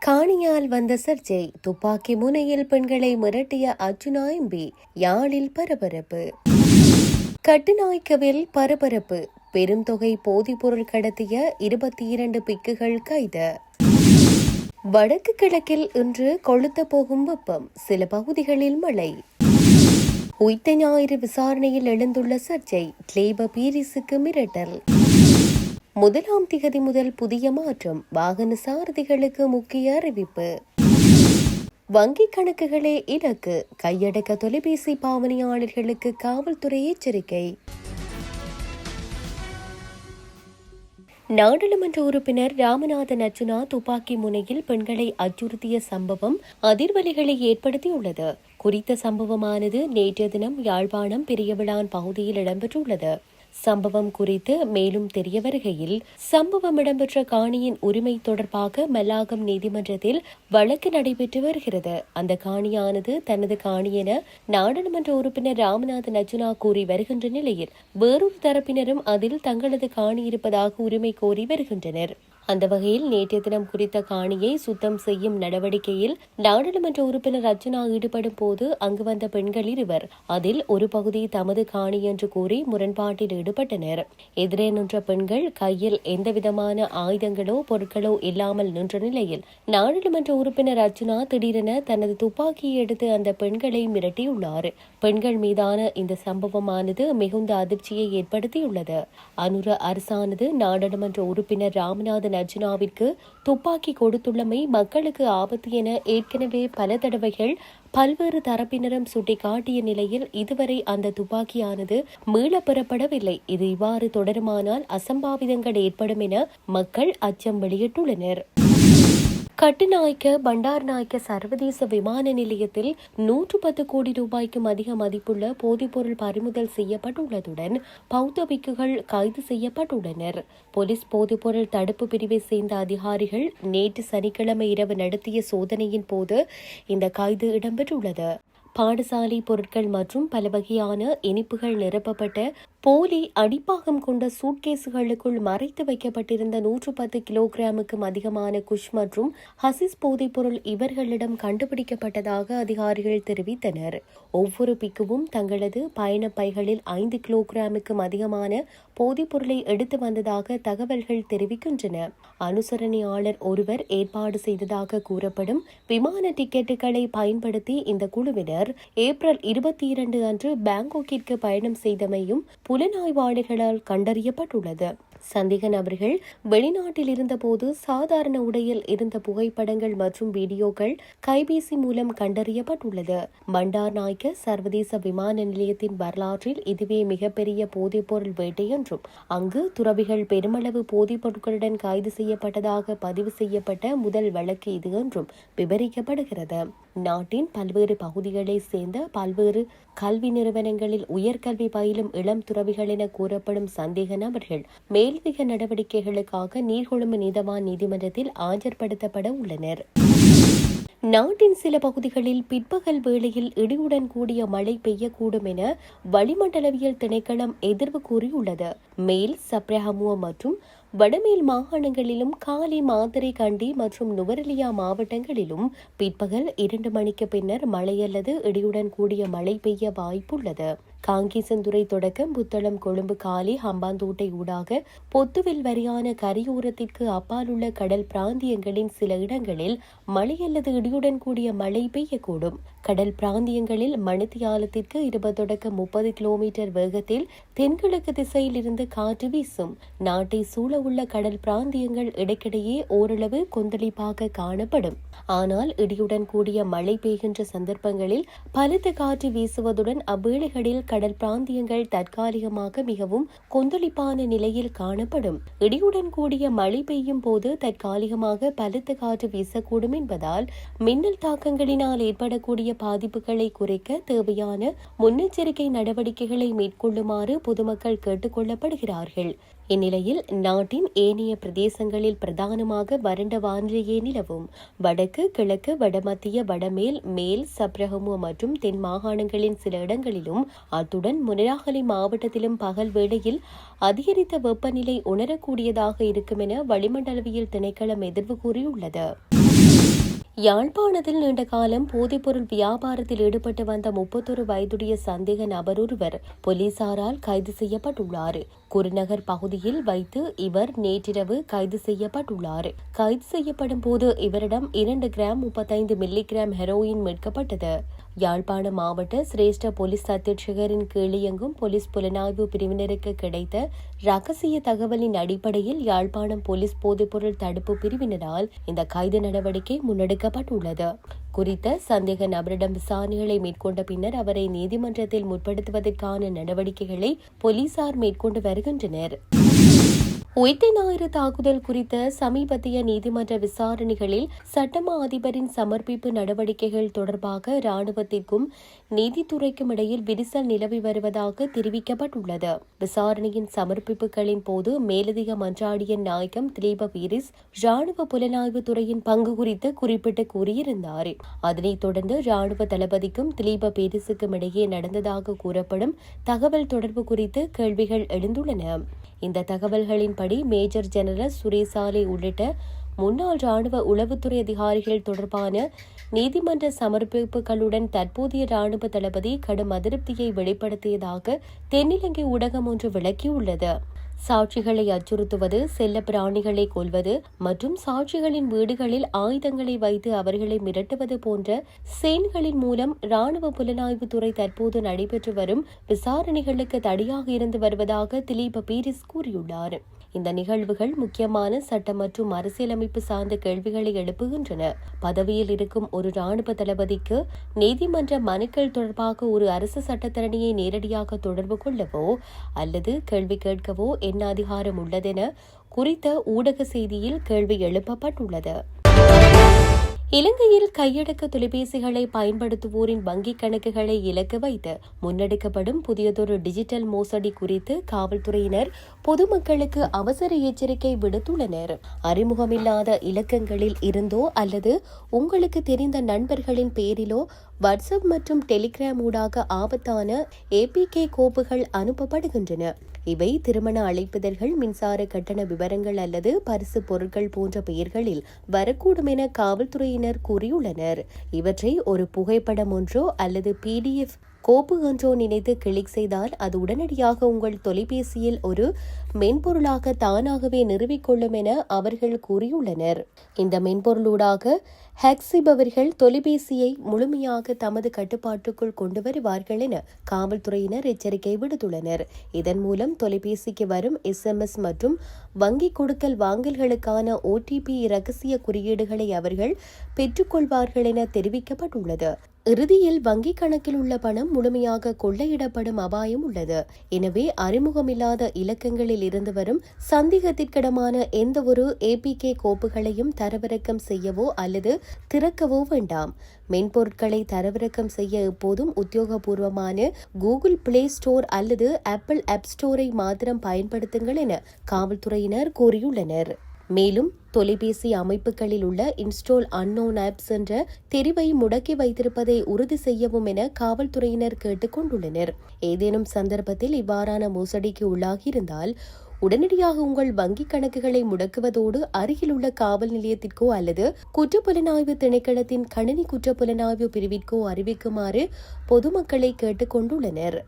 காணியால் வந்த சர்ச்சை, துப்பாக்கி முனையில் பெண்களை மிரட்டிய அர்ஜுனா எம்பி, யாழில் பரபரப்பு. கட்டுநாய்க்கவில் பரபரப்பு, பெரும் தொகை போதைப்பொருள் கடத்திய 22 பிக்குகள் கைது. வடக்கு கிழக்கில் இன்று கொளுத்த போகும் வெப்பம், சில பகுதிகளில் மழை. உயிர்த்த ஞாயிறு விசாரணையில் எழுந்துள்ள சர்ச்சை, கிளேப பீரிஸுக்கு மிரட்டல். 1ஆம் திகதி முதல் புதிய மாற்றம், வாகன சாரதிகளுக்கு முக்கிய அறிவிப்பு. வங்கிக் கணக்குகளே இலக்கு, கையடக்க தொலைபேசி பாவனையாளர்களுக்கு காவல்துறை எச்சரிக்கை. நாடாளுமன்ற உறுப்பினர் ராமநாதன் அர்ஜுனா துப்பாக்கி முனையில் பெண்களை அச்சுறுத்திய சம்பவம் அதிர்வலைகளை ஏற்படுத்தியுள்ளது. குறித்த சம்பவமானது நேற்றைய தினம் யாழ்ப்பாணம் பெரியவிளான் பகுதியில் இடம்பெற்றுள்ளது. சம்பவம் குறித்து மேலும் தெரிய வருகையில், சம்பவம் இடம்பெற்ற காணியின் உரிமை தொடர்பாக மல்லாகம் நீதிமன்றத்தில் வழக்கு நடைபெற்று வருகிறது. அந்த காணியானது தனது காணி என நாடாளுமன்ற உறுப்பினர் ராமநாதன் அர்ஜுனா கூறி வருகின்ற நிலையில், வேறொரு தரப்பினரும் அதில் தங்களது காணி இருப்பதாக உரிமை கோரி வருகின்றனர். அந்த வகையில் நேற்றைய தினம் குறித்த காணியை சுத்தம் செய்யும் நடவடிக்கையில் நாடாளுமன்ற உறுப்பினர் அர்ஜுனா ஈடுபடும் போது அங்கு வந்த பெண்கள் இருவர் அதில் ஒரு பகுதி தமது காணி என்று கூறி முரண்பாட்டில் ஈடுபட்டனர். எதிரே நின்ற பெண்கள் கையில் எந்தவிதமான ஆயுதங்களோ பொருட்களோ இல்லாமல் நின்ற நிலையில் நாடாளுமன்ற உறுப்பினர் அர்ஜுனா திடீரென தனது துப்பாக்கியை எடுத்து அந்த பெண்களை மிரட்டியுள்ளார். பெண்கள் மீதான இந்த சம்பவமானது மிகுந்த அதிர்ச்சியை ஏற்படுத்தியுள்ளது. அனுர அரசானது நாடாளுமன்ற உறுப்பினர் ராமநாதன் அர்ஜுனாவிற்கு துப்பாக்கி கொடுத்துள்ளமை மக்களுக்கு ஆபத்து என ஏற்கனவே பல தடவைகள் பல்வேறு தரப்பினரும் சுட்டிக்காட்டிய நிலையில் இதுவரை அந்த துப்பாக்கியானது மீளப் பெறப்படவில்லை. இது இவ்வாறு தொடருமானால் அசம்பாவிதங்கள் ஏற்படும் என மக்கள் அச்சம் வெளியிட்டுள்ளனர். கட்டுநாயக்க பண்டார்நாயக்க சர்வதேச விமான நிலையத்தில் 110 கோடி ரூபாய்க்கும் அதிக மதிப்புள்ள போதைப்பொருள் பறிமுதல் செய்யப்பட்டுள்ளதுடன் பௌத்த பிக்குகள் கைது செய்யப்பட்டுள்ளனர். போலீஸ் போதைப்பொருள் தடுப்பு பிரிவை சேர்ந்த அதிகாரிகள் நேற்று சனிக்கிழமை இரவு நடத்திய சோதனையின் போது இந்த கைது இடம்பெற்றுள்ளது. பாடசாலை பொருட்கள் மற்றும் பல வகையான இனிப்புகள் நிரப்பப்பட்ட போலி அடிப்பாகம் கொண்ட சூட்கேஸுகளுக்குள் மறைத்து வைக்கப்பட்டிருந்த 110 கிலோகிராமுக்கும் அதிகமான குஷ் மற்றும் ஹசிஸ் போதைப்பொருள் இவர்களிடம் கண்டுபிடிக்கப்பட்டதாக அதிகாரிகள் தெரிவித்தனர். ஒவ்வொரு பிக்குவும் தங்களது பயண பைகளில் 5 கிலோகிராமுக்கும் அதிகமான போதைப்பொருளை எடுத்து வந்ததாக தகவல்கள் தெரிவிக்கின்றன. அனுசரணையாளர் ஒருவர் ஏற்பாடு செய்ததாக கூறப்படும் விமான டிக்கெட்டுகளை பயன்படுத்தி இந்த குழுவினர் ஏப்ரல் 22 அன்று பாங்காக்கிற்கு பயணம் செய்தமையும் புலனாய்வாளர்களால் கண்டறியப்பட்டுள்ளது. சந்தேக நபர்கள் வெளிநாட்டில் இருந்தபோது சாதாரண உடையில் இருந்த புகைப்படங்கள் மற்றும் வீடியோக்கள் கைபேசி மூலம் கண்டறியப்பட்டுள்ளது. பண்டார்நாயக்க சர்வதேச விமான நிலையத்தின் வரலாற்றில் இதுவே மிகப்பெரிய போதைப்பொருள் வேட்டை என்றும், அங்கு துறவிகள் பெருமளவு போதைப் பொருட்களுடன் கைது செய்யப்பட்டதாக பதிவு செய்யப்பட்ட முதல் வழக்கு இது என்றும் விவரிக்கப்படுகிறது. நாட்டின் பல்வேறு பகுதிகளை சேர்ந்த பல்வேறு கல்வி நிறுவனங்களில் உயர்கல்வி பயிலும் இளம் துறவிகள் என கூறப்படும் சந்தேக நபர்கள் மேலதிக நடவடிக்கைகளுக்காக நீர்கொழும்பு நீதவான் நீதிமன்றத்தில் ஆஜர்படுத்தப்பட உள்ளனர். நாட்டின் சில பகுதிகளில் பிற்பகல் வேளையில் இடியுடன் கூடிய மழை பெய்யக்கூடும் என வளிமண்டலவியல் திணைக்களம் எதிர்வு கூறியுள்ளது. மேல் சப்ரஹமுவ மற்றும் வடமேல் மாகாணங்களிலும் காலி, மாத்தறை, கண்டி மற்றும் நுவரெலியா மாவட்டங்களிலும் பிற்பகல் 2 மணிக்கு பின்னர் மழை அல்லது இடியுடன் கூடிய மழை பெய்ய வாய்ப்புள்ளது. காங்கேசன்துறை தொடக்கம் புத்தளம், கொழும்பு, காலி, ஹம்பாந்தோட்டை ஊடாக பொத்துவில் வரையான கரையோரத்திற்கு அப்பாலுள்ள கடல் பிராந்தியங்களின் சில இடங்களில் மழை அல்லது இடியுடன் கூடிய மழை பெய்யக்கூடும். கடல் பிராந்தியங்களில் மணித்தியாலத்திற்கு 20 தொடக்கம் 30 கிலோமீட்டர் வேகத்தில் தென்கிழக்கு திசையில் இருந்து காற்று வீசும். நாட்டை சூழ உள்ள கடல் பிராந்தியங்கள் இடைக்கிடையே ஓரளவு கொந்தளிப்பாக காணப்படும். ஆனால் இடியுடன் கூடிய மழை பெய்கின்ற சந்தர்ப்பங்களில் பலத்த காற்று வீசுவதுடன் அவ்வேளைகளில் கடல் பிராந்தியங்கள் தற்காலிகமாக மிகவும் கொந்தளிப்பான நிலையில் காணப்படும். இடியுடன் கூடிய மழை பெய்யும் போது தற்காலிகமாக பலத்த காற்று வீசக்கூடும் என்பதால் மின்னல் தாக்கங்களினால் ஏற்படக்கூடிய பாதிப்புகளை குறைக்க தேவையான முன்னெச்சரிக்கை நடவடிக்கைகளை மேற்கொள்ளுமாறு பொதுமக்கள் கேட்டுக் கொள்ளப்படுகிறார்கள். இந்நிலையில் நாட்டின் ஏனைய பிரதேசங்களில் பிரதானமாக வறண்ட வானிலையே நிலவும். வடக்கு, கிழக்கு, வடமத்திய, வடமேல், மேல் சப்ரஹமுவ மற்றும் தென் மாகாணங்களின் சில இடங்களிலும் அத்துடன் முனராகலை மாவட்டத்திலும் பகல் வேளையில் அதிகரித்த வெப்பநிலை உணரக்கூடியதாக இருக்கும் என வளிமண்டலவியல் திணைக்களம் எதிர்வு கூறியுள்ளது. யாழ்ப்பாணத்தில் நீண்ட காலம் போதைப்பொருள் வியாபாரத்தில் ஈடுபட்டு வந்த 31 வயதுடைய சந்தேக நபர் ஒருவர் போலீசாரால் கைது செய்யப்பட்டுள்ளார். குருநகர் பகுதியில் வைத்து இவர் நேற்றிரவு கைது செய்யப்பட்டுள்ளார். கைது செய்யப்படும் போது இவரிடம் 2 கிராம் 35 மில்லிகிராம் ஹெரோயின் மீட்கப்பட்டது. யாழ்ப்பாண மாவட்ட சிரேஷ்ட போலீஸ் அத்தியட்சகரின் கீழ் இயங்கும் போலீஸ் புலனாய்வு பிரிவினருக்கு கிடைத்த ரகசிய தகவலின் அடிப்படையில் யாழ்ப்பாணம் போலீஸ் போதைப்பொருள் தடுப்பு பிரிவினரால் இந்த கைது நடவடிக்கை முன்னெடுக்கப்பட்டுள்ளது. குறித்த சந்தேக நபரிடம் விசாரணைகளை மேற்கொண்ட பின்னர் அவரை நீதிமன்றத்தில் முற்படுத்துவதற்கான நடவடிக்கைகளை போலீசார் மேற்கொண்டு வருகின்றனர். உயிர்த்த ஞாயிறு தாக்குதல் குறித்த சமீபத்திய நீதிமன்ற விசாரணைகளில் சட்டமா அதிபரின் சமர்ப்பிப்பு நடவடிக்கைகள் தொடர்பாக ராணுவத்திற்கும் நீதித்துறைக்கும் இடையில் விரிசல் நிலவி வருவதாக தெரிவிக்கப்பட்டுள்ளது. விசாரணையின் சமர்ப்பிப்புகளின் போது மேலதிக மன்றாடியன் நாயகம் திலீப பீரிஸ் ராணுவ புலனாய்வு துறையின் பங்கு குறித்து குறிப்பிட்டு கூறியிருந்தார். அதனைத் தொடர்ந்து ராணுவ தளபதிக்கும் திலீப பீரிஸுக்கும் இடையே நடந்ததாக கூறப்படும் தகவல் தொடர்பு குறித்து கேள்விகள் எழுந்துள்ளன. இந்த தகவல்களின்படி மேஜர் ஜெனரல் சுரேசாலே உள்ளிட்ட முன்னாள் ராணுவ உளவுத்துறை அதிகாரிகள் தொடர்பான நீதிமன்ற சமர்ப்பிப்புகளுடன் தற்போதைய ராணுவ தளபதி கடும் அதிருப்தியை வெளிப்படுத்தியதாக தென்னிலங்கை ஊடகம் ஒன்று விளக்கியுள்ளது. சாட்சிகளை அச்சுறுத்துவது, செல்ல பிராணிகளை கொல்வது மற்றும் சாட்சிகளின் வீடுகளில் ஆயுதங்களை வைத்து அவர்களை மிரட்டுவது போன்ற செயல்களின் மூலம் ராணுவ புலனாய்வு துறை தற்போது நடைபெற்று வரும் விசாரணைகளுக்கு தடையாக இருந்து வருவதாக திலீப பீரிஸ் கூறியுள்ளார். இந்த நிகழ்வுகள் முக்கியமான சட்ட மற்றும் அரசியலமைப்பு சார்ந்த கேள்விகளை எழுப்புகின்றன. பதவியில் இருக்கும் ஒரு ராணுவ தளபதிக்கு நீதிமன்ற மனுக்கள் தொடர்பாக ஒரு அரசு சட்டத்தரணியை நேரடியாக தொடர்பு கொள்ளவோ அல்லது கேள்வி கேட்கவோ என்ன அதிகாரம் உள்ளதென குறித்த ஊடக செய்தியில் கேள்வி எழுப்பப்பட்டுள்ளது. இலங்கையில் கையடக்க தொலைபேசிகளை பயன்படுத்துவோரின் வங்கிக் கணக்குகளை இலக்கு வைத்து முன்னெடுக்கப்படும் புதியதொரு டிஜிட்டல் மோசடி குறித்து காவல்துறையினர் பொதுமக்களுக்கு அவசர எச்சரிக்கை விடுத்துள்ளனர். அறிமுகமில்லாத இலக்கங்களில் இருந்தோ அல்லது உங்களுக்கு தெரிந்த நண்பர்களின் பேரிலோ வாட்ஸ்அப் மற்றும் டெலிகிராம் ஊடாக ஆபத்தான APK கோப்புகள் அனுப்பப்படுகின்றன. இவை திருமண அழைப்பிதழ்கள், மின்சார கட்டண விவரங்கள் அல்லது பரிசு பொருட்கள் போன்ற பெயர்களில் வரக்கூடும் என காவல்துறையினர் கூறியுள்ளனர். இவற்றை ஒரு புகைப்படம் ஒன்றோ அல்லது PDF கோப்பு ஒன்றோ நினைத்து கிளிக் செய்தால் அது உடனடியாக உங்கள் தொலைபேசியில் ஒரு மென்பொருளாக தானாகவே நிறுவிக்கொள்ளும் என அவர்கள் கூறியுள்ளனர். இந்த மென்பொருளூடாக ஹேக் செய்பவர்கள் தொலைபேசியை முழுமையாக தமது கட்டுப்பாட்டுக்குள் கொண்டு வருவார்கள் என காவல்துறையினர் எச்சரிக்கை விடுத்துள்ளனர். இதன் மூலம் தொலைபேசிக்கு வரும் SMS மற்றும் வங்கி கொடுக்கல் வாங்கல்களுக்கான OTP இரகசிய குறியீடுகளை அவர்கள் பெற்றுக்கொள்வார்கள் என தெரிவிக்கப்பட்டுள்ளது. இறுதியில் வங்கிக் கணக்கில் உள்ள பணம் முழுமையாக கொள்ளையிடப்படும் அபாயம் உள்ளது. எனவே அறிமுகமில்லாத இலக்கங்களில் இருந்து வரும் சந்தேகத்திற்கிடமான எந்த ஒரு APK கோப்புகளையும் தரவிறக்கம் செய்யவோ அல்லது திறக்கவோ வேண்டாம். மென்பொருட்களை தரவிறக்கம் செய்ய எப்போதும் உத்தியோகபூர்வமான Google Play Store அல்லது Apple App Store-ஐ மாத்திரம் பயன்படுத்துங்கள் என காவல்துறையினர் கூறியுள்ளனர். மேலும் தொலைபேசி அமைப்புகளில் உள்ள இன்ஸ்டால் அன்னோன் ஆப்ஸ் என்ற தெரிவை முடக்கி வைத்திருப்பதை உறுதி செய்யவும் என காவல்துறையினர் கேட்டுக் கொண்டுள்ளனர். ஏதேனும் சந்தர்ப்பத்தில் இவ்வாறான மோசடிக்கு உள்ளாகியிருந்தால் உடனடியாக உங்கள் வங்கிக் கணக்குகளை முடக்குவதோடு அருகிலுள்ள காவல் நிலையத்திற்கோ அல்லது குற்றப்புலனாய்வு திணைக்களத்தின் கணினி குற்றப்புலனாய்வு பிரிவிற்கோ அறிவிக்குமாறு பொதுமக்களை கேட்டுக் கொண்டுள்ளனர்.